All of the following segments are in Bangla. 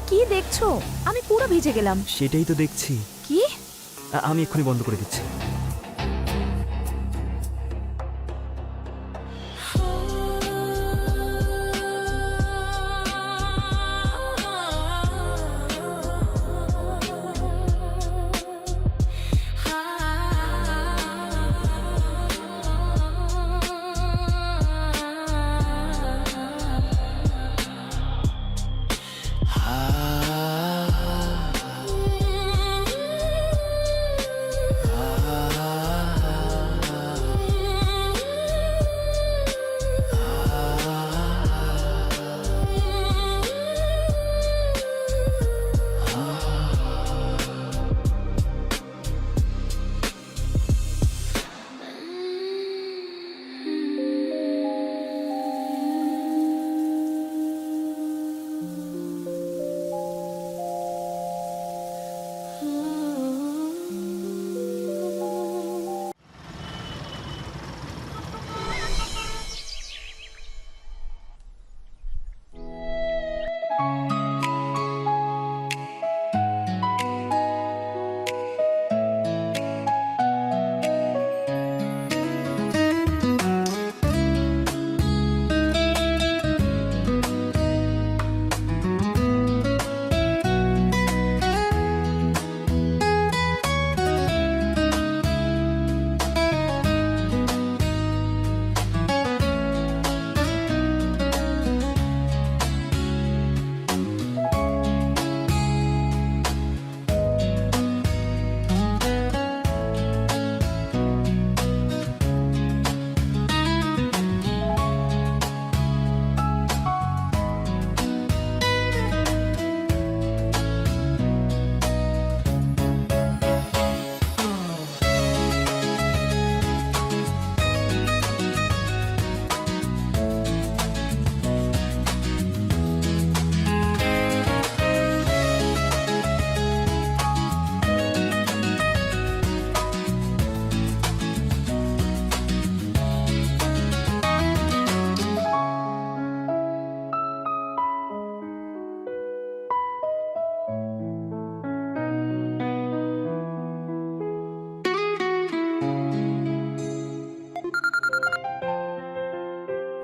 কি দেখছো? আমি পুরো ভিজে গেলাম। সেটাই তো দেখছি। কি? আমি এক্ষুনি বন্ধ করে দিচ্ছি।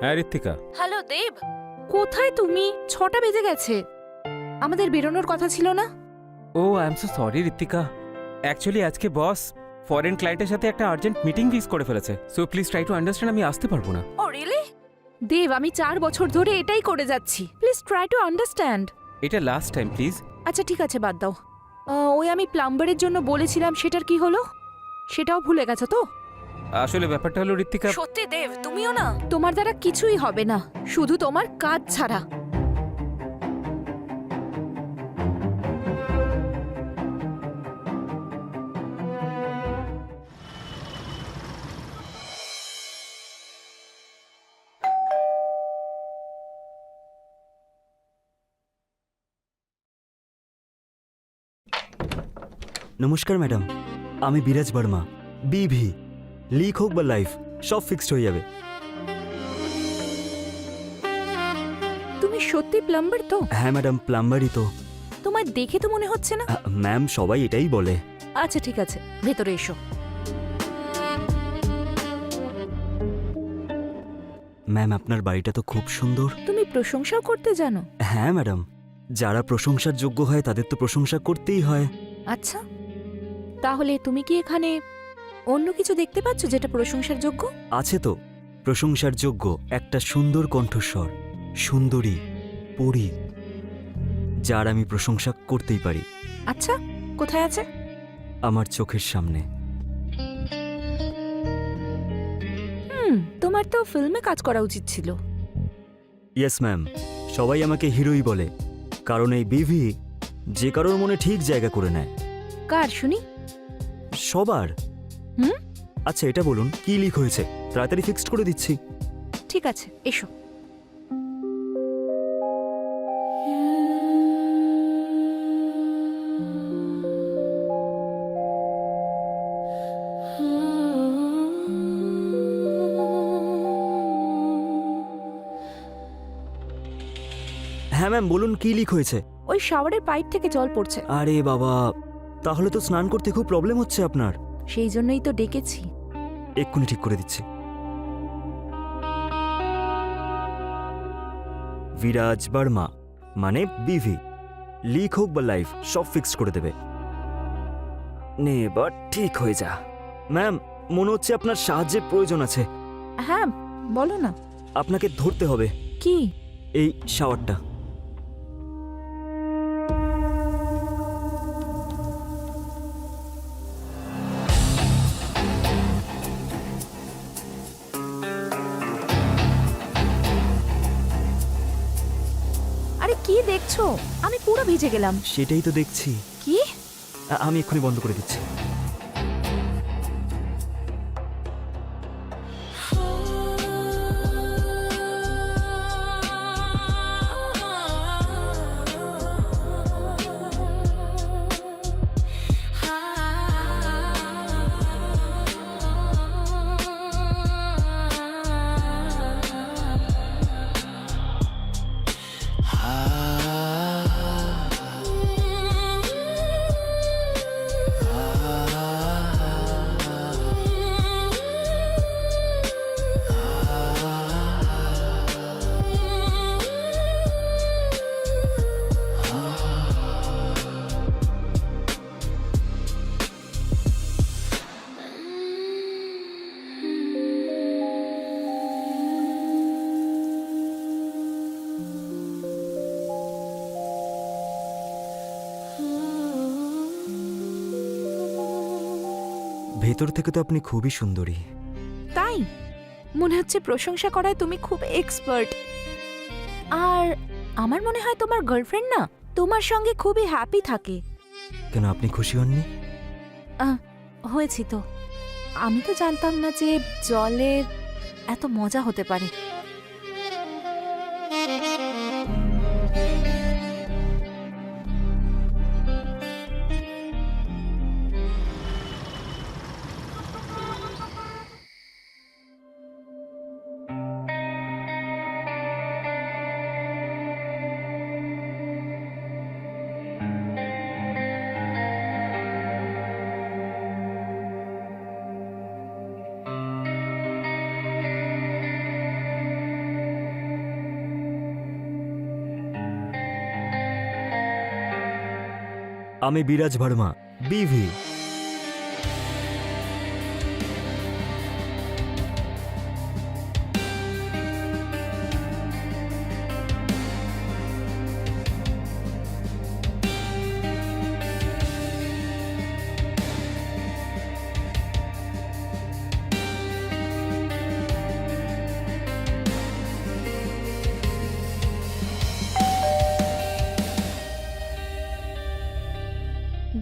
হ্যাঁ ঋত্বিকা। হ্যালো দেব, কোথায় তুমি? 6টা বেজে গেছে। আমাদের বেরোনোর কথা ছিল না? Oh I am so sorry Ritwika, actually আজকে বস ফরেন ক্লায়েন্টের সাথে একটা আর্জেন্ট মিটিং ফিক্স করে ফেলেছে, so please try to understand আমি আসতে পারবো না। ও রিয়েলি? দেব, আমি 4 বছর ধরে এটাই করে যাচ্ছি, প্লিজ ট্রাই টু আন্ডারস্ট্যান্ড। এটা লাস্ট টাইম প্লিজ। আচ্ছা ঠিক আছে, বাদ দাও। ওই আমি প্লাম্বারের জন্য বলেছিলাম, সেটার কি হলো? সেটাও ভুলে গেছো তো? আসলে ব্যাপারটা হলো ঋত্বিকা, সত্যি দেব, তুমিও না? তোমার দ্বারা কিছুই হবে না, শুধু তোমার কাজ ছাড়া। নমস্কার ম্যাডাম, আমি বিরাজ বর্মা। বিভি লিক হোক বা লাইফ, সব ফিক্সড হয়ে যাবে। তুমি সত্যি প্লাম্বার তো? হ্যাঁ ম্যাডাম, প্লাম্বারই তো। তোমায় দেখে তো মনে হচ্ছে না। ম্যাম, সবাই এটাই বলে। আচ্ছা ঠিক আছে, ভেতরে এসো। ম্যাম, আপনার বাড়িটা তো খুব সুন্দর। তুমি প্রশংসাও করতে জানো? হ্যাঁ ম্যাডাম, যারা প্রশংসার যোগ্য হয় তাদের তো প্রশংসা করতেই হয়। আচ্ছা, তাহলে তুমি কি এখানে অন্য কিছু দেখতে পাচ্ছ যেটা প্রশংসার যোগ্য? আছে তো, প্রশংসার যোগ্য একটা সুন্দর কণ্ঠস্বর, সুন্দরী পরী, যার আমি প্রশংসা করতেই পারি। আচ্ছা, কোথায় আছে? আমার চোখের সামনে। তোমার তো ফিল্মে কাজ করা উচিত ছিল। ইয়েস ম্যাম, সবাই আমাকে হিরোই বলে, কারণ এই বিভি যে কারোর মনে ঠিক জায়গা করে নেয়। কার শুনি? সবার। হুম? আচ্ছা এটা বলুন, কি লিক হয়েছে? তাড়াতাড়ি ফিক্সড করে দিচ্ছি। ঠিক আছে, এসো। হ্যাঁ ম্যাম, বলুন কি লিক হয়েছে? ওই শাওয়ারের পাইপ থেকে জল পড়ছে। আরে বাবা, তাহলে তো স্নান করতে খুব প্রবলেম হচ্ছে আপনার। সেই জন্যই তো ডেকেছি। এক্ষুনি ঠিক করে দিচ্ছি। বিরাজ বর্মা মানে বিভি, লিক হোক বা লাইফ সব ফিক্সড করে দেবে। নে এবার ঠিক হয়ে যা। ম্যাম, মনে হচ্ছে আপনার সাহায্যের প্রয়োজন আছে। হ্যাঁ বলো না। আপনাকে ধরতে হবে কি? এই শাওয়ারটা। আরে কি দেখছো? আমি পুরো ভিজে গেলাম। সেটাই তো দেখছি। কি? আমি এক্ষুনি বন্ধ করে দিচ্ছি। ভেতর থেকে তো আপনি খুবই সুন্দরী। তাই মনে হচ্ছে প্রশংসা করায় তুমি খুব এক্সপার্ট। আর আমার মনে হয় তোমার গার্লফ্রেন্ড না তোমার সঙ্গে খুবই হ্যাপি থাকে। কেন, আপনি খুশি হননি? হয়েছি তো। আমি তো জানতাম না যে জলের এত মজা হতে পারে। আমি বিরাজ ভার্মা, বিভি।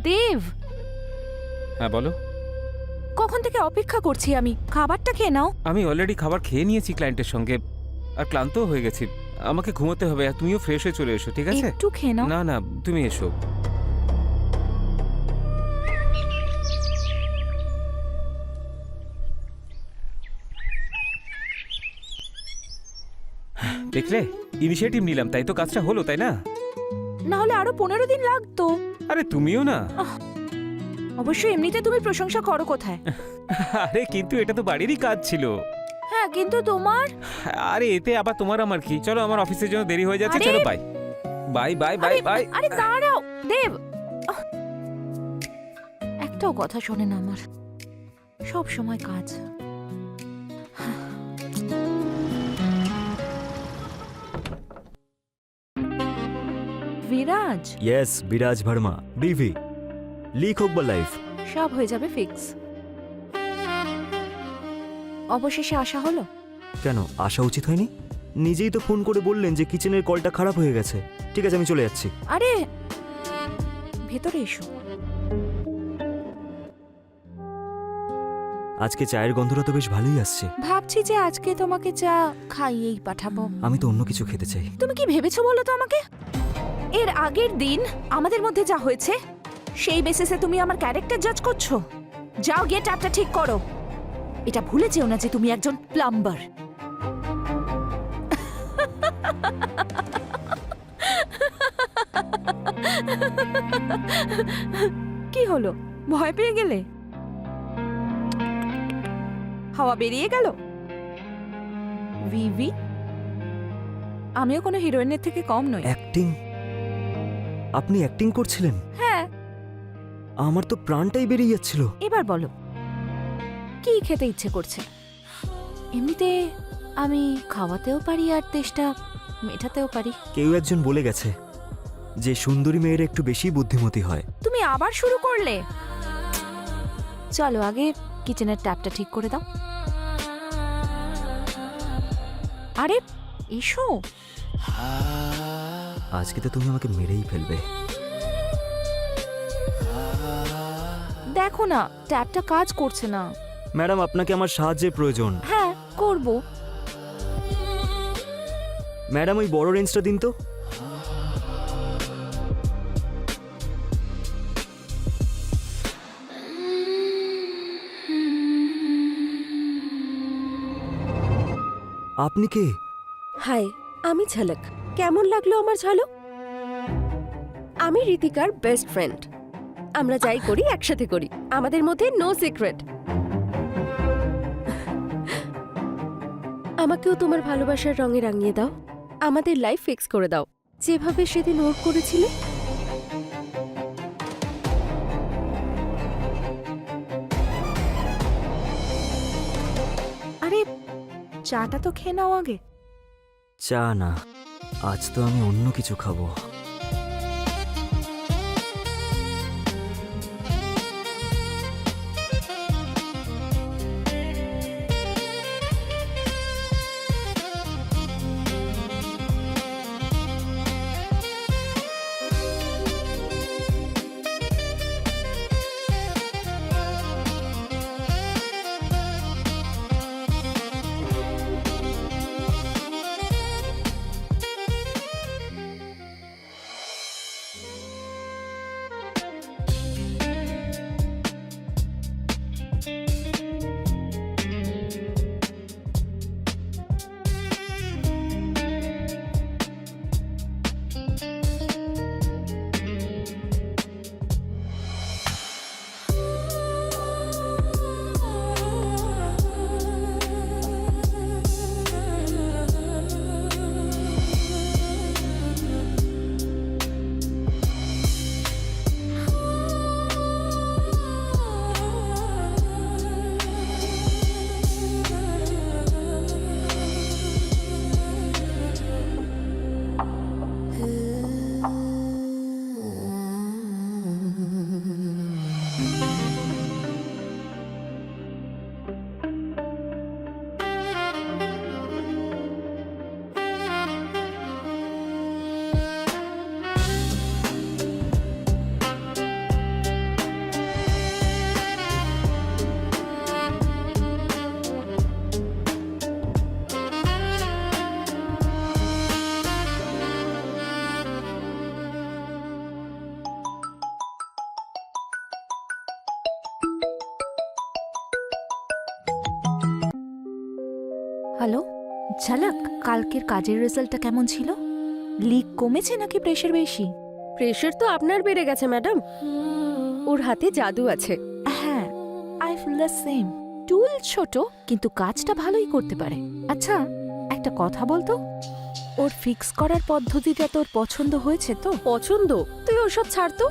দেব, হ্যাঁ বলো। কখন থেকে অপেক্ষা করছি আমি। খাবারটা খেয়ে নাও। আমি অলরেডি খাবার খেয়ে নিয়েছি ক্লায়েন্টের সঙ্গে, আর ক্লান্তও হয়ে গেছি। আমাকে ঘুমোতে হবে, আর তুমিও ফ্রেশ হয়ে চলে এসো, ঠিক আছে? একটু খেয়ে নাও। না না, তুমি এসো। দেখলে, ইনিশিয়েটিভ নিলাম, তাই তো কাজটা হলো, তাই না? না হলে আরো 15 দিন লাগতো। আরে তুমিও না। অবশ্যই এমনিতে তুমি প্রশংসা করো কোথায়। আরে কিন্তু এটা তো বাড়িরই কাজ ছিল। হ্যাঁ কিন্তু তোমার। আরে এতে আবার তোমার আমার কি? চলো, আমার অফিসের জন্য দেরি হয়ে যাচ্ছে। আরে- চলো, bye bye bye bye bye. আরে দাঁড়াও দেব। একটাও কথা শোনে না আমার, সব সময় কাজ। বিরাজ, ইয়েস, বিরাজ ভার্মা, বিভি। লিক হোক বা লাইফ সব হয়ে যাবে ফিক্স। অবশেষে আসা হলো। কেন আসা উচিত হয়নি? নিজেই তো ফোন করে বললেন যে কিচেনের কলটা খারাপ হয়ে গেছে। ঠিক আছে, আমি চলে যাচ্ছি। আরে ভেতরে এসো। আজকে চায়ের গন্ধটা তো বেশ ভালোই আসছে। ভাবছি যে আজকে তোমাকে চা খাইয়েই পাঠাবো। আমি তো অন্য কিছু খেতে চাই। তুমি কি ভেবেছো বলো তো আমাকে? এর আগের দিন আমাদের মধ্যে যা হয়েছে সেই বেসিসে তুমি আমার ক্যারেক্টার জাজ করছো? যাও গিয়ে ট্যাপটা ঠিক করো। এটা ভুলে যেও না যে তুমি একজন প্লাম্বার। কি হলো, ভয় পেয়ে গেলে? হাওয়া বেরিয়ে গেল? ভিভি, আমিও কোনো হিরোইনের থেকে কম নই। অ্যাক্টিং? আপনি অ্যাক্টিং করছিলেন? হ্যাঁ। আমার তো প্রাণটাই বেরিয়ে যাচ্ছিল। এবার বলো, কি খেতে ইচ্ছে করছে? এমনিতে আমি খাওয়াতেও পারি আর তেষ্টা মেটাতেও পারি। কেউ একজন বলে গেছে যে সুন্দরী মেয়ের একটু বেশি বুদ্ধিমতী হয়। তুমি আবার শুরু করলে? চলো আগে কিচেনের ট্যাপটা ঠিক করে দাও। আরে এসো। আজকে তো তুমি আমাকে মেরেই ফেলবে। দেখো না, ট্যাপটা কাজ করছে না। ম্যাডাম, আপনাকে আমার সাহায্যের প্রয়োজন। হ্যাঁ, করব। ম্যাডাম, ওই বড় রেঞ্জটা দিন তো। আপনি কে? হাই, আমি ঝলক। কেমন লাগলো আমার ঝলক? আমি ঋতিকার বেস্ট ফ্রেন্ড। আমরা যাই করি একসাথে করি, আমাদের মধ্যে নো সিক্রেট। আমাকেও তোমার ভালোবাসার রঙে রাঙিয়ে দাও, আমাদের লাইফ ফিক্স করে দাও, যেভাবে সেদিন ওর করেছিলে। আরে চাটা তো খেয়ে নাও আগে। চা না, আজ তো আমি অন্য কিছু খাবো। হ্যালো ঝলক, কালকের কাজের রেজাল্টটা কেমন ছিল? লিক কমেছে নাকি প্রেশার বেশি? প্রেশার তো আপনার বেড়ে গেছে ম্যাডাম, ওর হাতে জাদু আছে। হ্যাঁ, আই ফিল দ্য সেম। টুল ছোট কিন্তু কাজটা ভালোই করতে পারে। আচ্ছা একটা কথা বলতো, ওর ফিক্স করার পদ্ধতিটা তোর পছন্দ হয়েছে তো? পছন্দ? তুই ওসব ছাড় তো।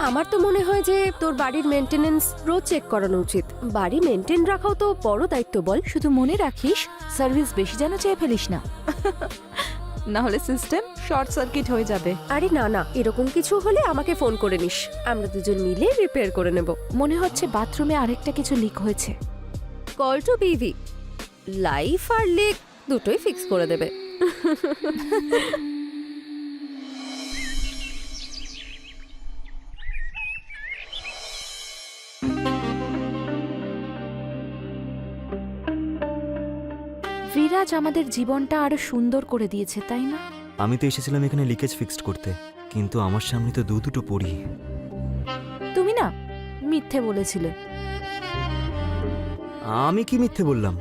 আমার তো মনে হয় যে তোর বাড়ির মেনটেনেন্স রোজ চেক করানো উচিত। বাড়ি মেনটেন রাখাও তো বড় দায়িত্ব বল। শুধু মনে রাখিস, সার্ভিস বেশি যেন চেয়ে ফেলিস না, না হলে সিস্টেম শর্ট সার্কিট হয়ে যাবে। আরে না না, এরকম কিছু হলে আমাকে ফোন করে নিস, আমরা দুজন মিলে রিপেয়ার করে নেব। মনে হচ্ছে বাথরুমে আরেকটা কিছু লিক হয়েছে। কল টু বিভি, লাইফ আর লিক দুটোই ফিক্স করে দেবে। বিরাজ আমাদের জীবনটা আরো সুন্দর করে দিয়েছে, তাই না? আমি তো এসেছিলাম এখানে লিকেজ ফিক্সড করতে, কিন্তু আমার সামনে তো দুটো পড়ি। তুমি না মিথ্যে বলেছিলে। আমি কি মিথ্যে বললাম?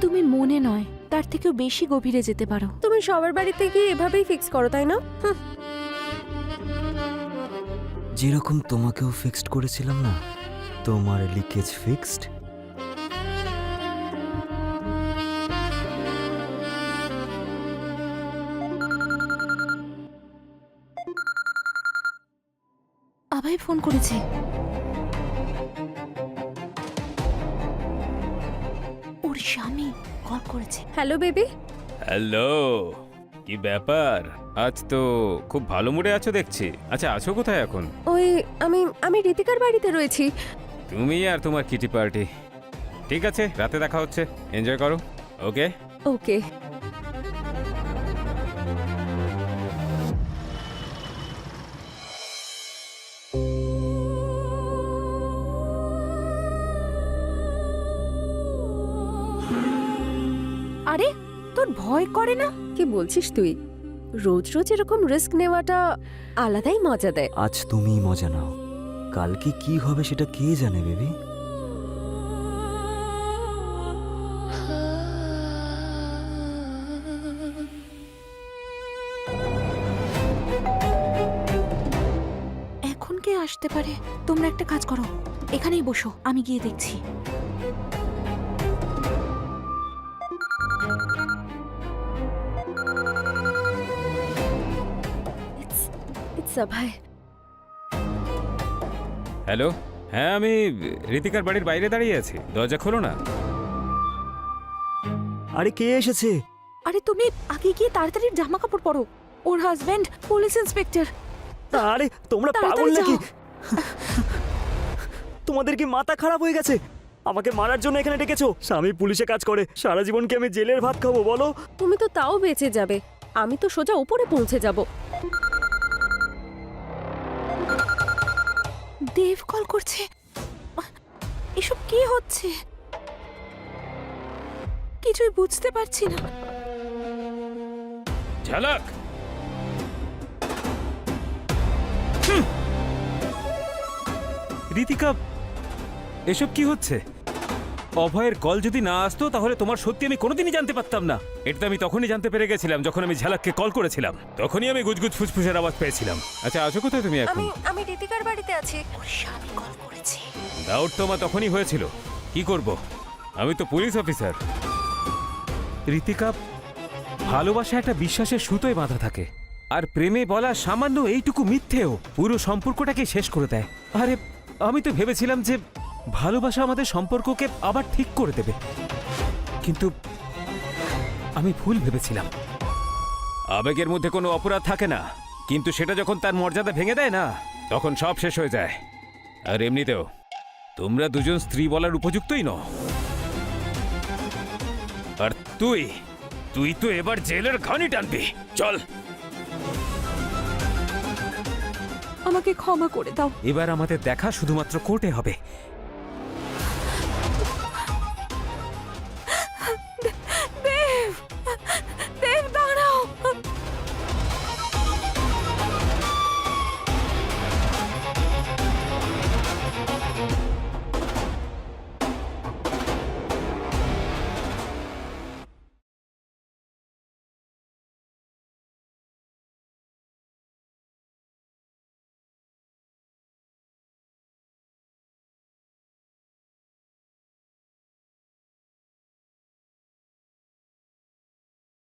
তুমি মনে নয়, তার থেকেও বেশি গভীরে যেতে পারো। তুমি সবার বাড়িতে গিয়ে এভাবেই ফিক্স করো, তাই না? যেরকম তোমাকেও ফিক্সড করেছিলাম না, তোমার লিকেজ ফিক্সড। আবাই ফোন করেছে। ওর স্বামী কল করেছে। Hello baby. হ্যালো, কি ব্যাপার? আজ তো খুব ভালো মুডে আছো দেখছি। আচ্ছা, আছো কোথায় এখন? ওই আমি ঋতিকার বাড়িতে রয়েছি। তুমি আর তোমার কিটি পার্টি। ঠিক আছে, রাতে দেখা হচ্ছে, এনজয় করো। ওকে। ওকে। আরে তোর ভয় করে না? কি বলছিস তুই? রোজ রোজ এরকম রিস্ক নেওয়াটা আলাদাই মজা দেয়। আজ তুমিই মজা নাও, কালকে কি হবে সেটা কে জানে বেবি। এখন কে আসতে পারে? তোমরা একটা কাজ করো, এখানেই বসো, আমি গিয়ে দেখছি। It's Abhay. হ্যালো, হ্যাঁ আমি ঋতিকার বাড়ির বাইরে দাঁড়িয়ে আছি, দরজা খোলো না। আরে কে এসেছে? আরে তুমি আগে গিয়ে তাড়াতাড়ি জামা কাপড় পরো। ওর হাজবেন্ড পুলিশ ইন্সপেক্টর। আরে তোমরা পাগল তাড়াতাড়ি নাকি? যাও। তোমাদের কি মাথা খারাপ হয়ে গেছে? আমাকে মারার জন্য এখানে ডেকেছো? স্বামী পুলিশে কাজ করে, সারা জীবন কি আমি জেলের ভাত খাবো বলো? তুমি তো তাও বেঁচে যাবে, আমি তো সোজা উপরে পৌঁছে যাব। দেব কল করছে। এসব কি হচ্ছে? কিছুই বুঝতে পারছি না। ঝালাক, ঋতিকা, এসব কি হচ্ছে? অভয়ের কল যদি না আসতো তাহলে তোমার সত্যি আমি কোনোদিনই জানতে পারতাম না। এটা তো আমি তখনই জানতে পেরে গেছিলাম যখন আমি ঝালাককে কল করেছিলাম। তখনই আমি গুজগুজ ফুসফুসের আওয়াজ পেয়েছিলাম। আচ্ছা, আছো কোথায় তুমি এখন? আমি ঋতিকার বাড়িতে আছি। ওর স্বামী কল করেছে। ডাউট তো আমার তখনই হয়েছিল। কি করব, আমি তো পুলিশ অফিসার। ঋতিকা, ভালোবাসা একটা বিশ্বাসের সুতোয় বাঁধা থাকে, আর প্রেমে বলা সামান্য এইটুকু মিথ্যেও পুরো সম্পর্কটাকে শেষ করে দেয়। আরে আমি তো ভেবেছিলাম যে ভালোবাসা আমাদের সম্পর্ককে আবার ঠিক করে দেবে, কিন্তু আমি ভুল ভেবেছিলাম। আবেগের মধ্যে কোনো অপরাধ থাকে না, কিন্তু সেটা যখন তার মর্যাদা ভেঙে দেয় না, তখন সব শেষ হয়ে যায়। আর এমনিতেও তোমরা দুজন স্ত্রী বলার উপযুক্তই নও। আর তুই তো এবার জেলের ঘানি টানবি। চল, আমাকে ক্ষমা করে দাও। এবার আমাদের দেখা শুধুমাত্র কোর্টে হবে।